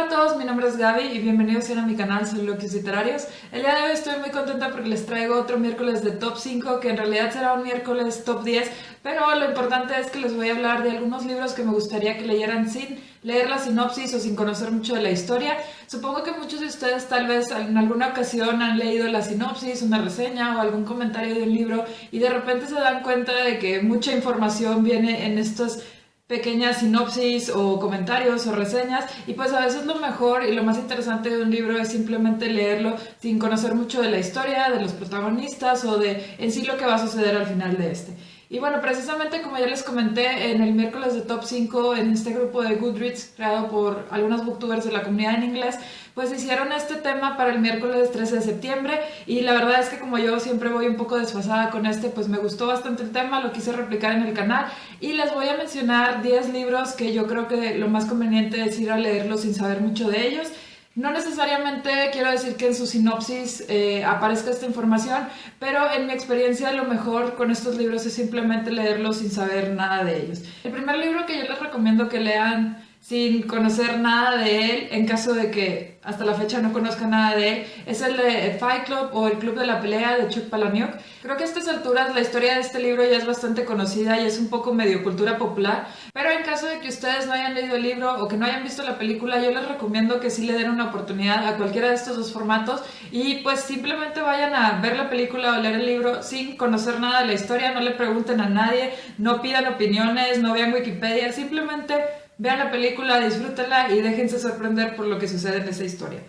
Hola a todos, mi nombre es Gaby y bienvenidos a mi canal Soliloquios Literarios. El día de hoy estoy muy contenta porque les traigo otro miércoles de Top 5, que en realidad será un miércoles Top 10, pero lo importante es que les voy a hablar de algunos libros que me gustaría que leyeran sin leer la sinopsis o sin conocer mucho de la historia. Supongo que muchos de ustedes tal vez en alguna ocasión han leído la sinopsis, una reseña o algún comentario de un libro y de repente se dan cuenta de que mucha información viene en estos pequeñas sinopsis o comentarios o reseñas, y pues a veces lo mejor y lo más interesante de un libro es simplemente leerlo sin conocer mucho de la historia, de los protagonistas o de en sí lo que va a suceder al final de este. Y bueno, precisamente como ya les comenté en el miércoles de Top 5 en este grupo de Goodreads creado por algunos booktubers de la comunidad en inglés, pues hicieron este tema para el miércoles 13 de septiembre y la verdad es que como yo siempre voy un poco desfasada con pues me gustó bastante el tema, lo quise replicar en el canal y les voy a mencionar 10 libros que yo creo que lo más conveniente es ir a leerlos sin saber mucho de ellos. No necesariamente quiero decir que en su sinopsis aparezca esta información, pero en mi experiencia lo mejor con estos libros es simplemente leerlos sin saber nada de ellos. El primer libro que yo les recomiendo que lean sin conocer nada de él, en caso de que hasta la fecha no conozcan nada de él, es el de Fight Club o el Club de la Pelea de Chuck Palahniuk. Creo que a estas alturas la historia de este libro ya es bastante conocida y es un poco medio cultura popular, pero en caso de que ustedes no hayan leído el libro o que no hayan visto la película, yo les recomiendo que sí le den una oportunidad a cualquiera de estos dos formatos y pues simplemente vayan a ver la película o leer el libro sin conocer nada de la historia, no le pregunten a nadie, no pidan opiniones, no vean Wikipedia, simplemente vean la película, disfrútenla y déjense sorprender por lo que sucede en esa historia.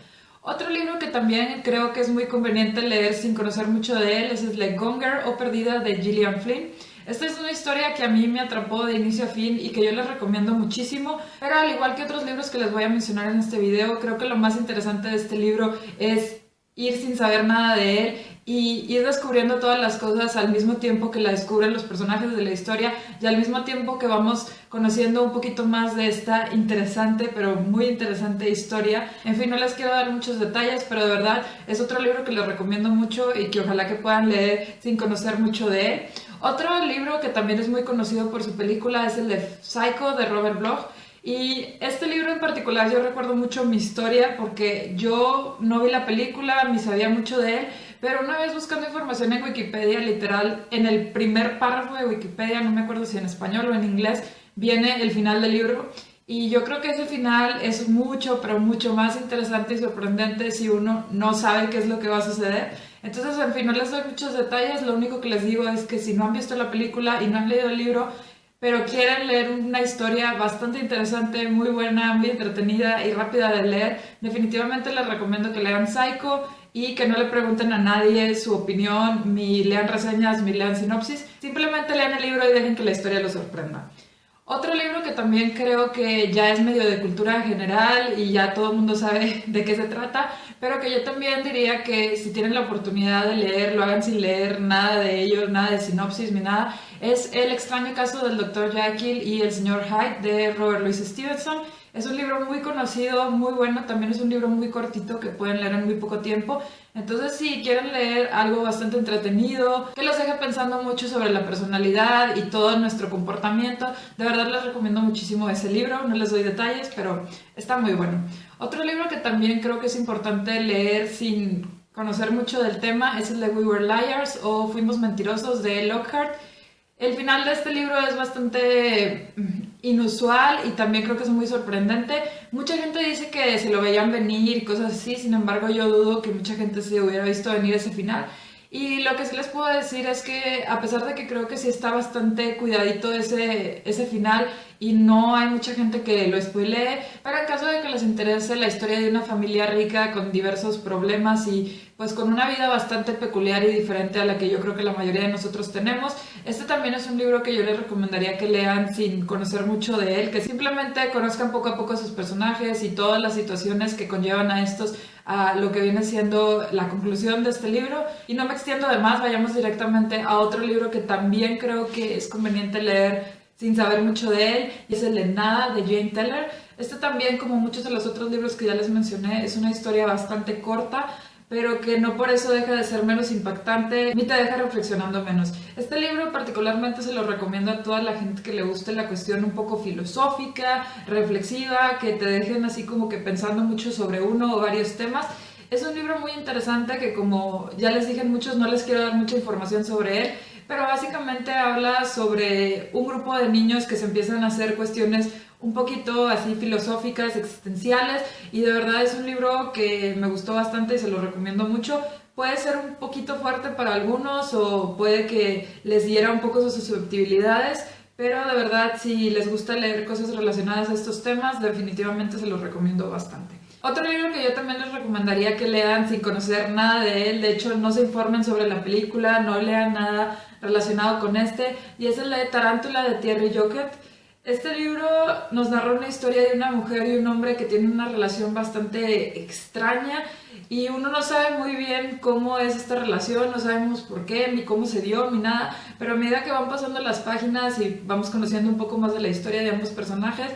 Otro libro que también creo que es muy conveniente leer sin conocer mucho de él es The Gone Girl o Perdida de Gillian Flynn. Esta es una historia que a mí me atrapó de inicio a fin y que yo les recomiendo muchísimo, pero al igual que otros libros que les voy a mencionar en este video, creo que lo más interesante de este libro es ir sin saber nada de él y ir descubriendo todas las cosas al mismo tiempo que la descubren los personajes de la historia y al mismo tiempo que vamos conociendo un poquito más de esta interesante pero muy interesante historia. En fin, no les quiero dar muchos detalles, pero de verdad es otro libro que les recomiendo mucho y que ojalá que puedan leer sin conocer mucho de él. Otro libro que también es muy conocido por su película es el de Psycho de Robert Bloch. Y este libro en particular yo recuerdo mucho mi historia porque yo no vi la película ni sabía mucho de él, pero una vez buscando información en Wikipedia, literal, en el primer párrafo de Wikipedia, no me acuerdo si en español o en inglés, viene el final del libro. Y yo creo que ese final es mucho, pero mucho más interesante y sorprendente si uno no sabe qué es lo que va a suceder. Entonces, en fin, no les doy muchos detalles, lo único que les digo es que si no han visto la película y no han leído el libro, pero quieren leer una historia bastante interesante, muy buena, muy entretenida y rápida de leer, definitivamente les recomiendo que lean Psycho y que no le pregunten a nadie su opinión, ni lean reseñas, ni lean sinopsis, simplemente lean el libro y dejen que la historia los sorprenda. Otro libro que también creo que ya es medio de cultura general y ya todo el mundo sabe de qué se trata, pero que yo también diría que si tienen la oportunidad de leer, lo hagan sin leer nada de ello, nada de sinopsis ni nada, es El extraño caso del Dr. Jekyll y el Sr. Hyde de Robert Louis Stevenson. Es un libro muy conocido, muy bueno, también es un libro muy cortito que pueden leer en muy poco tiempo. Entonces, si quieren leer algo bastante entretenido, que los deje pensando mucho sobre la personalidad y todo nuestro comportamiento, de verdad les recomiendo muchísimo ese libro. No les doy detalles, pero está muy bueno. Otro libro que también creo que es importante leer sin conocer mucho del tema es el de We Were Liars o Fuimos Mentirosos de Lockhart. El final de este libro es bastante inusual y también creo que es muy sorprendente. Mucha gente dice que se lo veían venir y cosas así, sin embargo yo dudo que mucha gente se hubiera visto venir ese final. Y lo que sí les puedo decir es que a pesar de que creo que sí está bastante cuidadito ese final y no hay mucha gente que lo spoilee, pero en caso de que les interese la historia de una familia rica con diversos problemas y pues con una vida bastante peculiar y diferente a la que yo creo que la mayoría de nosotros tenemos, este también es un libro que yo les recomendaría que lean sin conocer mucho de él, que simplemente conozcan poco a poco sus personajes y todas las situaciones que conllevan a estos a lo que viene siendo la conclusión de este libro. Y no me extiendo de más, vayamos directamente a otro libro que también creo que es conveniente leer sin saber mucho de él, y es el de Nada de Jane Teller. Este también, como muchos de los otros libros que ya les mencioné, es una historia bastante corta, pero que no por eso deja de ser menos impactante ni te deja reflexionando menos. Este libro particularmente se lo recomiendo a toda la gente que le guste la cuestión un poco filosófica, reflexiva, que te dejen así como que pensando mucho sobre uno o varios temas. Es un libro muy interesante que, como ya les dije, muchos no les quiero dar mucha información sobre él, pero básicamente habla sobre un grupo de niños que se empiezan a hacer cuestiones un poquito así filosóficas, existenciales, y de verdad es un libro que me gustó bastante y se lo recomiendo mucho. Puede ser un poquito fuerte para algunos o puede que les hiera un poco sus susceptibilidades, pero de verdad si les gusta leer cosas relacionadas a estos temas, definitivamente se los recomiendo bastante. Otro libro que yo también les recomendaría que lean sin conocer nada de él, de hecho no se informen sobre la película, no lean nada relacionado con y es el de Tarántula de Thierry Joquet. Este libro nos narra una historia de una mujer y un hombre que tienen una relación bastante extraña y uno no sabe muy bien cómo es esta relación, no sabemos por qué, ni cómo se dio, ni nada, pero a medida que van pasando las páginas y vamos conociendo un poco más de la historia de ambos personajes,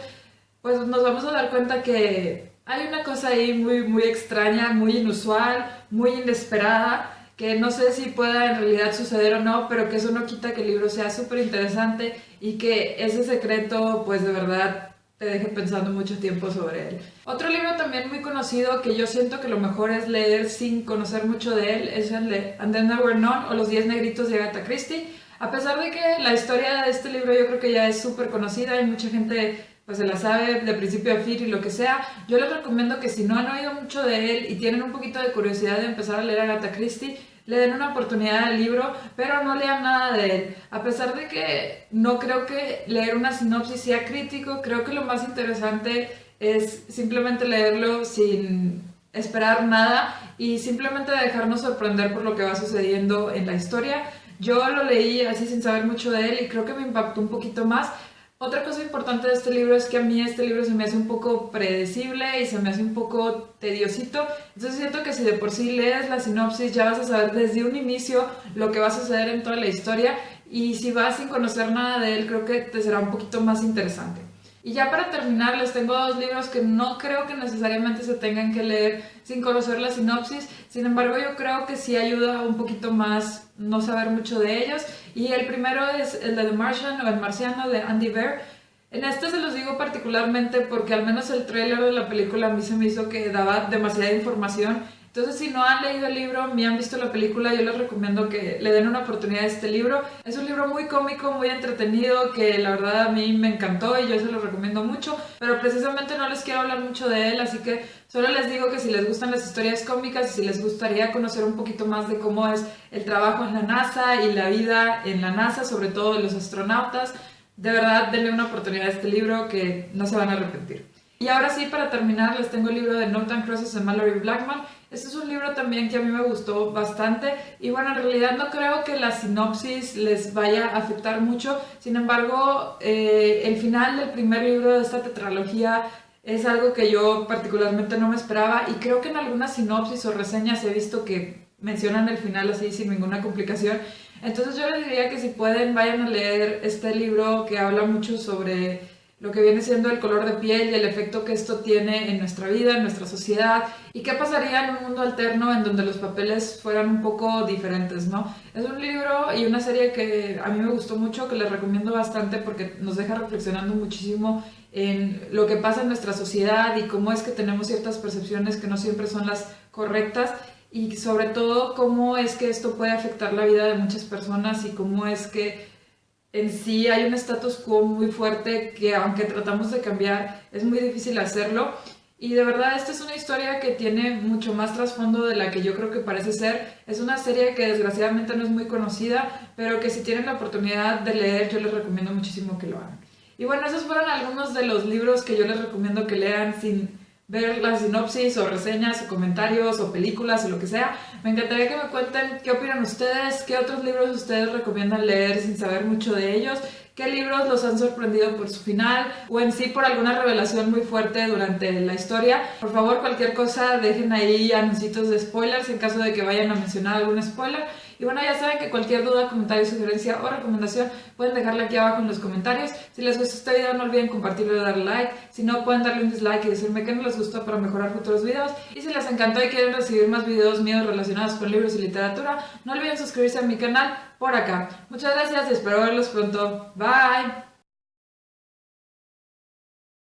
pues nos vamos a dar cuenta que hay una cosa ahí muy extraña, muy inusual, muy inesperada, que no sé si pueda en realidad suceder o no, pero que eso no quita que el libro sea súper interesante y que ese secreto, pues de verdad, te deje pensando mucho tiempo sobre él. Otro libro también muy conocido que yo siento que lo mejor es leer sin conocer mucho de él es el de And Then There Were None, o Los 10 Negritos de Agatha Christie. A pesar de que la historia de este libro yo creo que ya es súper conocida y mucha gente pues se la sabe de principio a fin y lo que sea, yo les recomiendo que si no han oído mucho de él y tienen un poquito de curiosidad de empezar a leer a Agatha Christie, le den una oportunidad al libro, pero no lean nada de él. A pesar de que no creo que leer una sinopsis sea crítico, creo que lo más interesante es simplemente leerlo sin esperar nada y simplemente dejarnos sorprender por lo que va sucediendo en la historia. Yo lo leí así sin saber mucho de él y creo que me impactó un poquito más. Otra cosa importante de este libro es que a mí este libro se me hace un poco predecible y se me hace un poco tediosito. Entonces siento que si de por sí lees la sinopsis ya vas a saber desde un inicio lo que va a suceder en toda la historia y si vas sin conocer nada de él creo que te será un poquito más interesante. Y ya para terminar les tengo dos libros que no creo que necesariamente se tengan que leer sin conocer la sinopsis, sin embargo yo creo que sí ayuda un poquito más no saber mucho de ellos, y el primero es el de The Martian o El Marciano de Andy Weir. En este se los digo particularmente porque al menos el tráiler de la película a mí se me hizo que daba demasiada información. Entonces, si no han leído el libro, ni han visto la película, yo les recomiendo que le den una oportunidad a este libro. Es un libro muy cómico, muy entretenido, que la verdad a mí me encantó y yo se lo recomiendo mucho, pero precisamente no les quiero hablar mucho de él, así que solo les digo que si les gustan las historias cómicas y si les gustaría conocer un poquito más de cómo es el trabajo en la NASA y la vida en la NASA, sobre todo de los astronautas, de verdad denle una oportunidad a este libro que no se van a arrepentir. Y ahora sí, para terminar, les tengo el libro de Northern Crosses de Mallory Blackman. Este es un libro también que a mí me gustó bastante y bueno, en realidad no creo que la sinopsis les vaya a afectar mucho. Sin embargo, el final del primer libro de esta tetralogía es algo que yo particularmente no me esperaba y creo que en algunas sinopsis o reseñas he visto que mencionan el final así sin ninguna complicación. Entonces yo les diría que si pueden vayan a leer este libro que habla mucho sobre lo que viene siendo el color de piel y el efecto que esto tiene en nuestra vida, en nuestra sociedad, y qué pasaría en un mundo alterno en donde los papeles fueran un poco diferentes, ¿no? Es un libro y una serie que a mí me gustó mucho, que les recomiendo bastante porque nos deja reflexionando muchísimo en lo que pasa en nuestra sociedad y cómo es que tenemos ciertas percepciones que no siempre son las correctas, y sobre todo cómo es que esto puede afectar la vida de muchas personas y cómo es que en sí hay un status quo muy fuerte que aunque tratamos de cambiar es muy difícil hacerlo, y de verdad esta es una historia que tiene mucho más trasfondo de la que yo creo que parece ser. Es una serie que desgraciadamente no es muy conocida, pero que si tienen la oportunidad de leer yo les recomiendo muchísimo que lo hagan. Y bueno, esos fueron algunos de los libros que yo les recomiendo que lean sin ver la sinopsis o reseñas o comentarios o películas o lo que sea. Me encantaría que me cuenten qué opinan ustedes, qué otros libros ustedes recomiendan leer sin saber mucho de ellos, qué libros los han sorprendido por su final o en sí por alguna revelación muy fuerte durante la historia. Por favor, cualquier cosa dejen ahí anuncios de spoilers en caso de que vayan a mencionar algún spoiler. Y bueno, ya saben que cualquier duda, comentario, sugerencia o recomendación pueden dejarla aquí abajo en los comentarios. Si les gustó este video no olviden compartirlo y darle like. Si no, pueden darle un dislike y decirme que no les gustó para mejorar futuros videos. Y si les encantó y quieren recibir más videos míos relacionados con libros y literatura, no olviden suscribirse a mi canal por acá. Muchas gracias y espero verlos pronto. Bye.